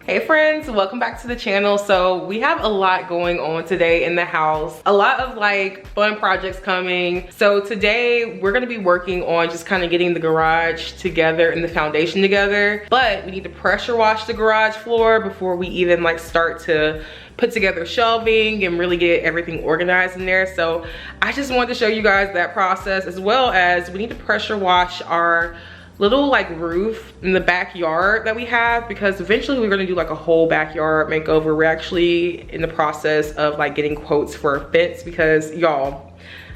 Hey friends, welcome back to the channel. So we have a lot going on today in the house, a lot of like fun projects coming. So today we're going to be working on just kind of getting the garage together and the foundation together, but we need to pressure wash the garage floor before we even like start to put together shelving and really get everything organized in there. So I just wanted to show you guys that process, as well as we need to pressure wash our little like roof in the backyard that we have, because eventually we're going to do like a whole backyard makeover. We're actually in the process of like getting quotes for a fence, because y'all,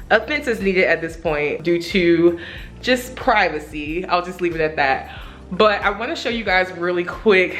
a fence is needed at this point due to just privacy. I'll just leave it at that. But I want to show you guys really quick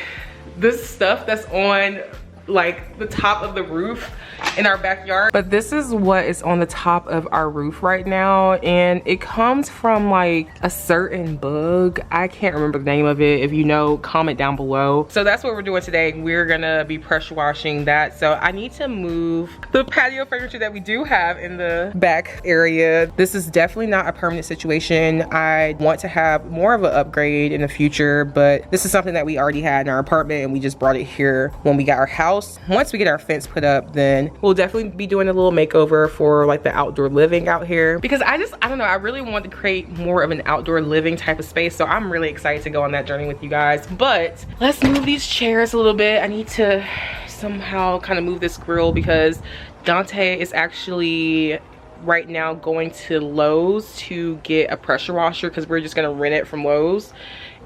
this stuff that's on like the top of the roof in our backyard. But this is what is on the top of our roof right now, and it comes from like a certain bug. I can't remember the name of it. If you know, comment down below. So that's what we're doing today. We're gonna be pressure washing that. So I need to move the patio furniture that we do have in the back area. This is definitely not a permanent situation. I want to have more of an upgrade in the future, but this is something that we already had in our apartment and we just brought it here when we got our house. Once we get our fence put up, then we'll definitely be doing a little makeover for like the outdoor living out here, because I don't know, I really want to create more of an outdoor living type of space. So I'm really excited to go on that journey with you guys. But let's move these chairs a little bit. I need to somehow kind of move this grill, because Dante is actually right now going to Lowe's to get a pressure washer, because we're just gonna rent it from Lowe's.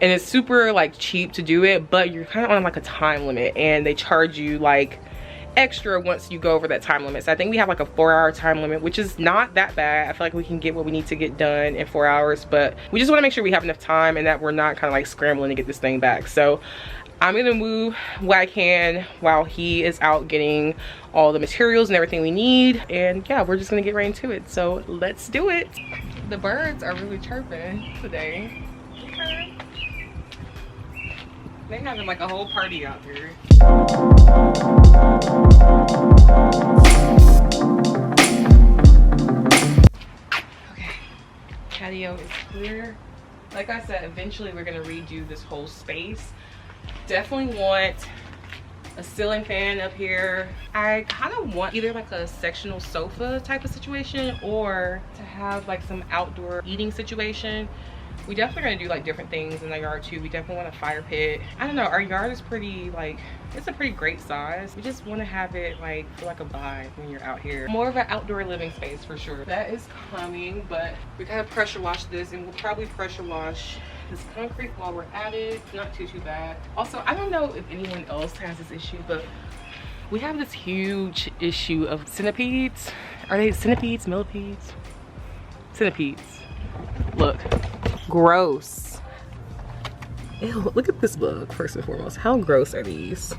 And it's super like cheap to do it, but you're kind of on like a time limit, and they charge you like extra once you go over that time limit. So I think we have like a 4-hour time limit, which is not that bad. I feel like we can get what we need to get done in 4 hours, but we just want to make sure we have enough time and that we're not kind of like scrambling to get this thing back. So I'm gonna move what I can while he is out getting all the materials and everything we need. And yeah, we're just gonna get right into it. So let's do it. The birds are really chirping today. Okay. They're having like a whole party out here. Okay, patio is clear. Like I said, eventually we're gonna redo this whole space. Definitely want a ceiling fan up here. I kind of want either like a sectional sofa type of situation, or to have like some outdoor eating situation. We definitely gonna do like different things in the yard too. We definitely want a fire pit. I don't know, our yard is pretty like, it's a pretty great size. We just want to have it like feel like a vibe when you're out here. More of an outdoor living space for sure. That is coming, but we gotta pressure wash this, and we'll probably pressure wash this concrete while we're at it. Not too bad. Also, I don't know if anyone else has this issue, but we have this huge issue of centipedes. Are they centipedes, millipedes? Centipedes. Look. Gross. Ew, look at this bug first and foremost. How gross are these?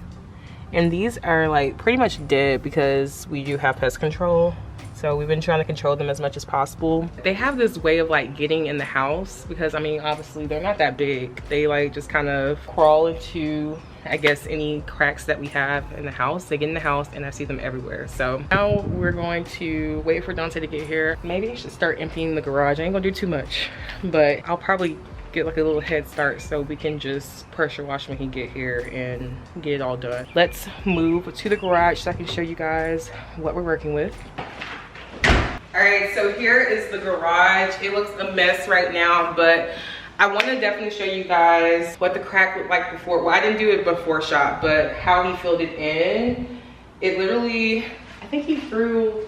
And these are like pretty much dead because we do have pest control. So we've been trying to control them as much as possible. They have this way of like getting in the house, because I mean, obviously they're not that big. They like just kind of crawl into, I guess, any cracks that we have in the house. They get in the house and I see them everywhere. So now we're going to wait for Dante to get here. Maybe I should start emptying the garage. I ain't gonna do too much, but I'll probably get like a little head start so we can just pressure wash when he get here and get it all done. Let's move to the garage so I can show you guys what we're working with. All right, so here is the garage. It looks a mess right now, but I want to definitely show you guys what the crack looked like before. Well, I didn't do it before shot, but how he filled it in. It literally, I think he threw,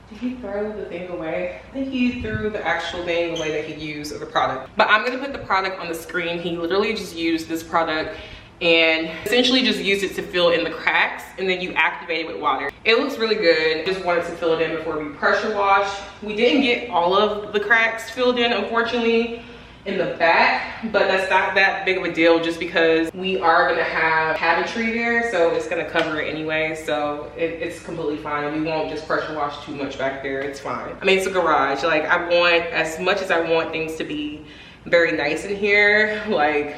did he throw the thing away? I think he threw the actual thing away that he used, or the product. But I'm gonna put the product on the screen. He literally just used this product and essentially just use it to fill in the cracks, and then you activate it with water. It looks really good. Just wanted to fill it in before we pressure wash. We didn't get all of the cracks filled in, unfortunately, in the back, but that's not that big of a deal just because we are gonna have cabinetry there, so it's gonna cover it anyway. So it's completely fine. We won't just pressure wash too much back there. It's fine. I mean, it's a garage. Like, I want, as much as I want things to be very nice in here, like,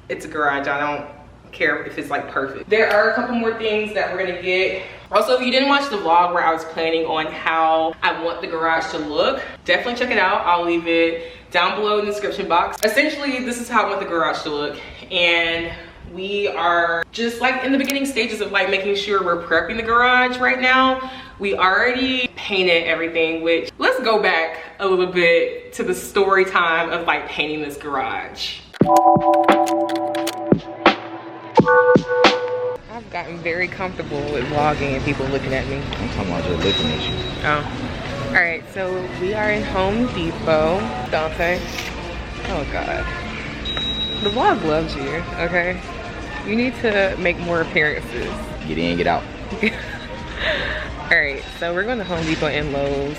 it's a garage. I don't care if it's like perfect. There are a couple more things that we're gonna get. Also, if you didn't watch the vlog where I was planning on how I want the garage to look, definitely check it out. I'll leave it down below in the description box. Essentially, this is how I want the garage to look, and We are just like in the beginning stages of like making sure we're prepping the garage right now. We already painted everything, which let's go back a little bit to the story time of like painting this garage. I've gotten very comfortable with vlogging and people looking at me. I'm talking about just looking at you. Oh. All right, so we are in Home Depot. Dante. Oh God. The vlog loves you, okay? You need to make more appearances. Get in, get out. All right, so we're going to Home Depot and Lowe's.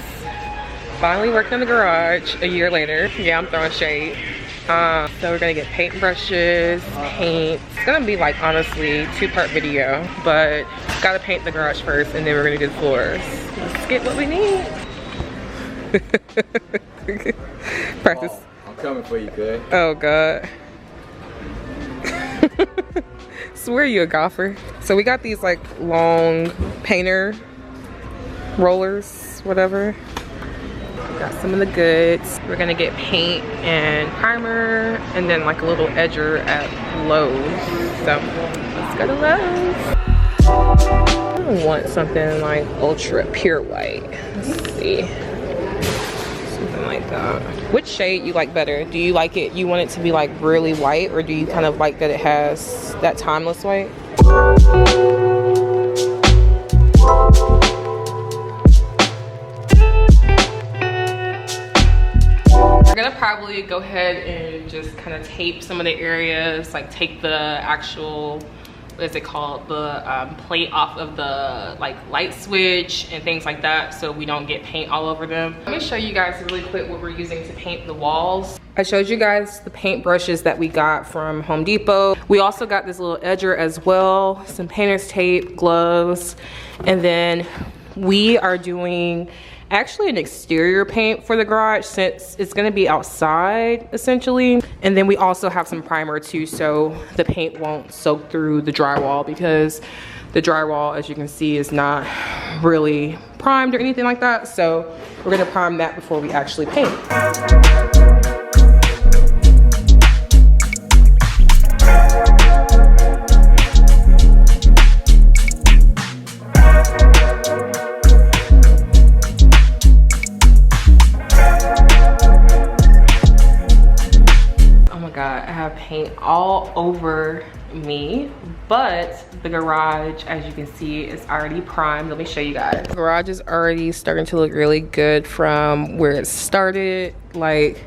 Finally working in the garage a year later. Yeah, I'm throwing shade. So we're gonna get paint brushes, paint. It's gonna be like honestly 2-part video, but gotta paint the garage first and then we're gonna do the floors. Let's get what we need. Practice. Oh, I'm coming for you, good. Oh God. Swear you a golfer. So we got these like long painter rollers, whatever. Got some of the goods. We're gonna get paint and primer and then like a little edger at Lowe's. So let's go to Lowe's. I want something like ultra pure white. Let's see. Something like that. Which shade you like better? Do you like it, you want it to be like really white, or do you kind of like that it has that timeless white? We're gonna probably go ahead and just kind of tape some of the areas, like take the actual, what is it called, the plate off of the like light switch and things like that, so we don't get paint all over them. Let me show you guys really quick what we're using to paint the walls. I showed you guys the paint brushes that we got from Home Depot. We also got this little edger as well, some painter's tape, gloves, and then we are doing actually an exterior paint for the garage since it's gonna be outside essentially. And then we also have some primer too, so the paint won't soak through the drywall, because the drywall, as you can see, is not really primed or anything like that. So we're gonna prime that before we actually paint. I have paint all over me, but the garage, as you can see, is already primed. Let me show you guys. The garage is already starting to look really good from where it started. Like,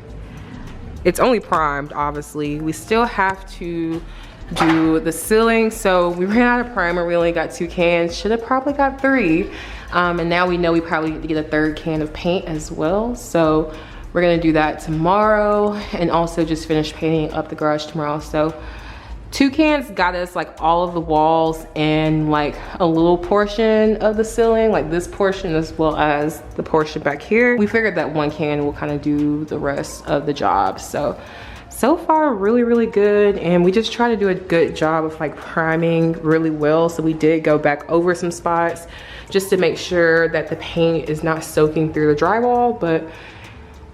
it's only primed, obviously. We still have to do the ceiling, so we ran out of primer. We only got 2 cans. Should have probably got 3. And now we know we probably need to get a 3rd can of paint as well. So we're gonna do that tomorrow, and also just finish painting up the garage tomorrow. So 2 cans got us like all of the walls and like a little portion of the ceiling, like this portion as well as the portion back here. We figured that 1 can will kind of do the rest of the job. So far really good, and we just try to do a good job of like priming really well. So we did go back over some spots just to make sure that the paint is not soaking through the drywall, but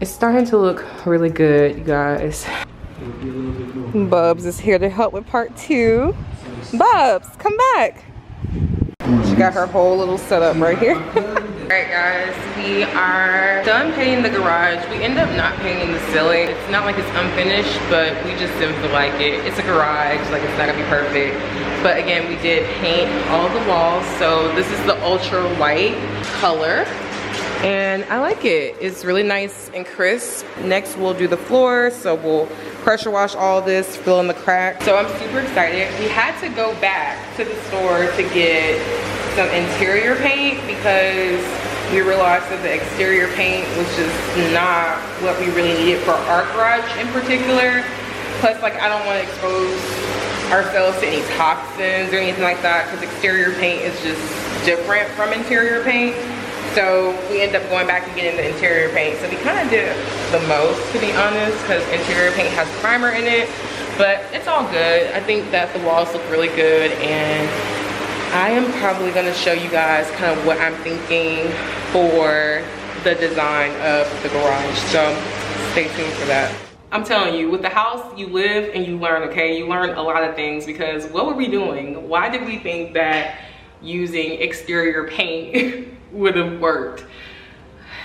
it's starting to look really good, you guys. Bubs is here to help with part 2. Bubs, come back. She got her whole little setup right here. Alright guys, we are done painting the garage. We end up not painting the ceiling. It's not like it's unfinished, but we just didn't feel like it. It's a garage, like it's not gonna be perfect. But again, we did paint all the walls. So this is the ultra white color, and I like it. It's really nice and crisp. Next we'll do the floor, so we'll pressure wash all this, fill in the cracks. So I'm super excited. We had to go back to the store to get some interior paint because we realized that the exterior paint was just not what we really needed for our garage in particular. Plus, like, I don't want to expose ourselves to any toxins or anything like that, because exterior paint is just different from interior paint. So we ended up going back and getting the interior paint. So we kind of did the most, to be honest, because interior paint has primer in it, but it's all good. I think that the walls look really good, and I am probably gonna show you guys kind of what I'm thinking for the design of the garage. So stay tuned for that. I'm telling you, with the house, you live and you learn, okay? You learn a lot of things, because what were we doing? Why did we think that using exterior paint would have worked?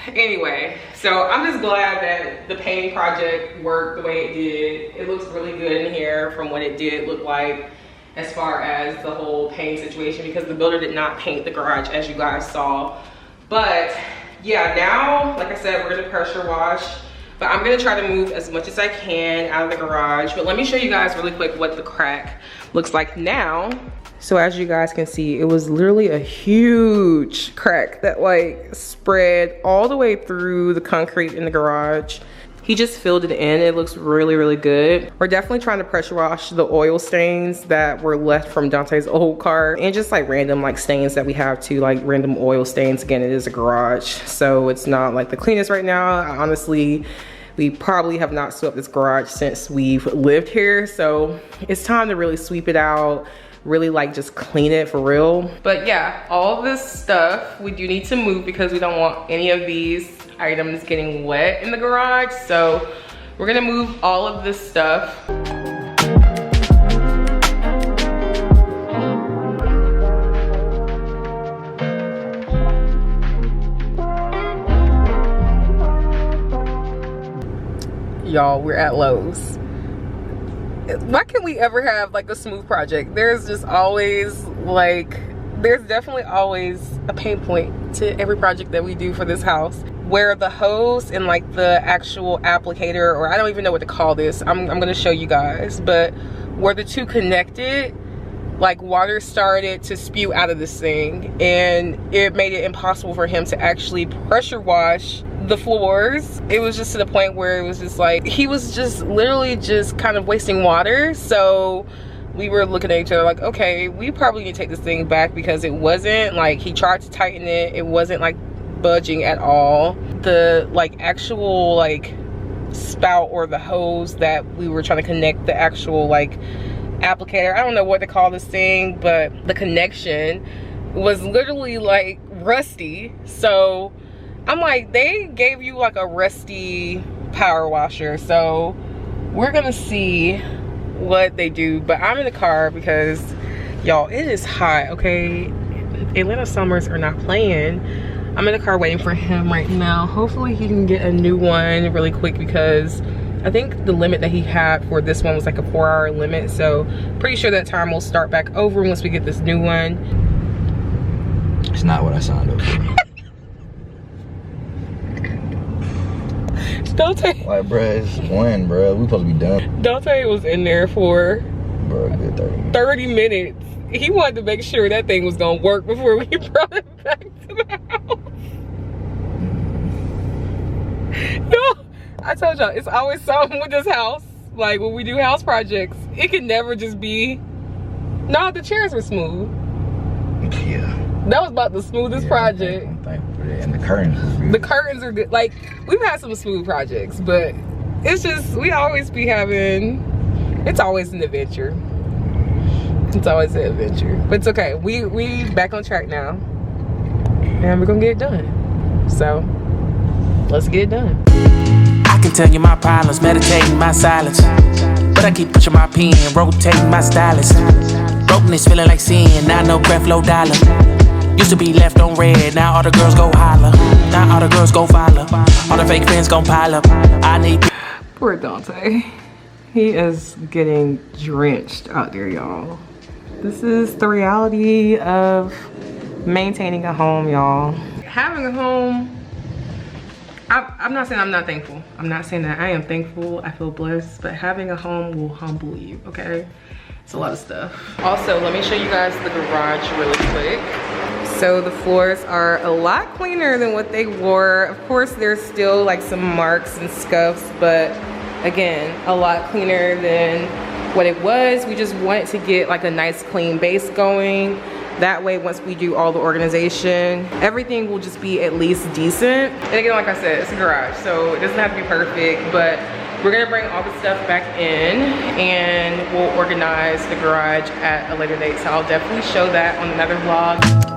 Anyway, so I'm just glad that the painting project worked the way it did. It looks really good in here from what it did look like as far as the whole painting situation, because the builder did not paint the garage as you guys saw. But yeah, now, like I said, we're gonna pressure wash, but I'm gonna try to move as much as I can out of the garage. But let me show you guys really quick what the crack looks like now. So as you guys can see, it was literally a huge crack that like spread all the way through the concrete in the garage. He just filled it in. It looks really, really good. We're definitely trying to pressure wash the oil stains that were left from Dante's old car, and just like random like stains that we have too, like random oil stains. Again, it is a garage, so it's not like the cleanest right now. Honestly, we probably have not swept this garage since we've lived here. So it's time to really sweep it out, really like just clean it for real. But yeah, all of this stuff we do need to move because we don't want any of these items getting wet in the garage. So we're gonna move all of this stuff. Y'all, we're at Lowe's. Why can't we ever have like a smooth project? There's just always like, there's definitely always a pain point to every project that we do for this house, where the hose and like the actual applicator, or I don't even know what to call this, I'm gonna show you guys, but where the two connected, like water started to spew out of this thing, and it made it impossible for him to actually pressure wash the floors. It was just to the point where it was just like, he was just literally just kind of wasting water. So we were looking at each other like, okay, we probably need to take this thing back, because it wasn't like, he tried to tighten it, it wasn't like budging at all. The like actual like spout or the hose that we were trying to connect the actual like applicator, I don't know what to call this thing, but the connection was literally like rusty. So I'm like, they gave you like a rusty power washer. So we're gonna see what they do. But I'm in the car because y'all, it is hot, okay? Atlanta summers are not playing. I'm in the car waiting for him right now. Hopefully he can get a new one really quick, because I think the limit that he had for this one was like a 4-hour limit. So pretty sure that time will start back over once we get this new one. It's not what I signed up for. Dante. Like, bruh, it's when, bruh. We supposed to be done. Dante was in there for Bruh, a good 30 minutes. 30 minutes. He wanted to make sure that thing was gonna work before we brought it back to the house. No, I told y'all, it's always something with this house. Like when we do house projects, it can never just be, no, the chairs were smooth. Yeah. That was about the smoothest project. I'm thankful for that. And the curtains was good. The curtains are good. Like, we've had some smooth projects, but it's just, we always be having, it's always an adventure. It's always an adventure. But it's okay. We back on track now. And we're gonna get it done. So, let's get it done. I can tell you my problems, meditating my silence. But I keep pushing my pen, rotating my stylus. Brokenness feeling like sin, now no breath, low dollar. Used to be left on red, now all the girls go holler. Now all the girls go follow. All the fake friends gon' pile up. I need. Poor Dante. He is getting drenched out there, y'all. This is the reality of maintaining a home, y'all. Having a home, I'm not saying I'm not thankful. I'm not saying that. I am thankful. I feel blessed. But having a home will humble you, okay? It's a lot of stuff. Also, let me show you guys the garage really quick. So the floors are a lot cleaner than what they were. Of course, there's still like some marks and scuffs, but again, a lot cleaner than what it was. We just wanted to get like a nice clean base going. That way, once we do all the organization, everything will just be at least decent. And again, like I said, it's a garage, so it doesn't have to be perfect, but we're gonna bring all the stuff back in and we'll organize the garage at a later date. So I'll definitely show that on another vlog.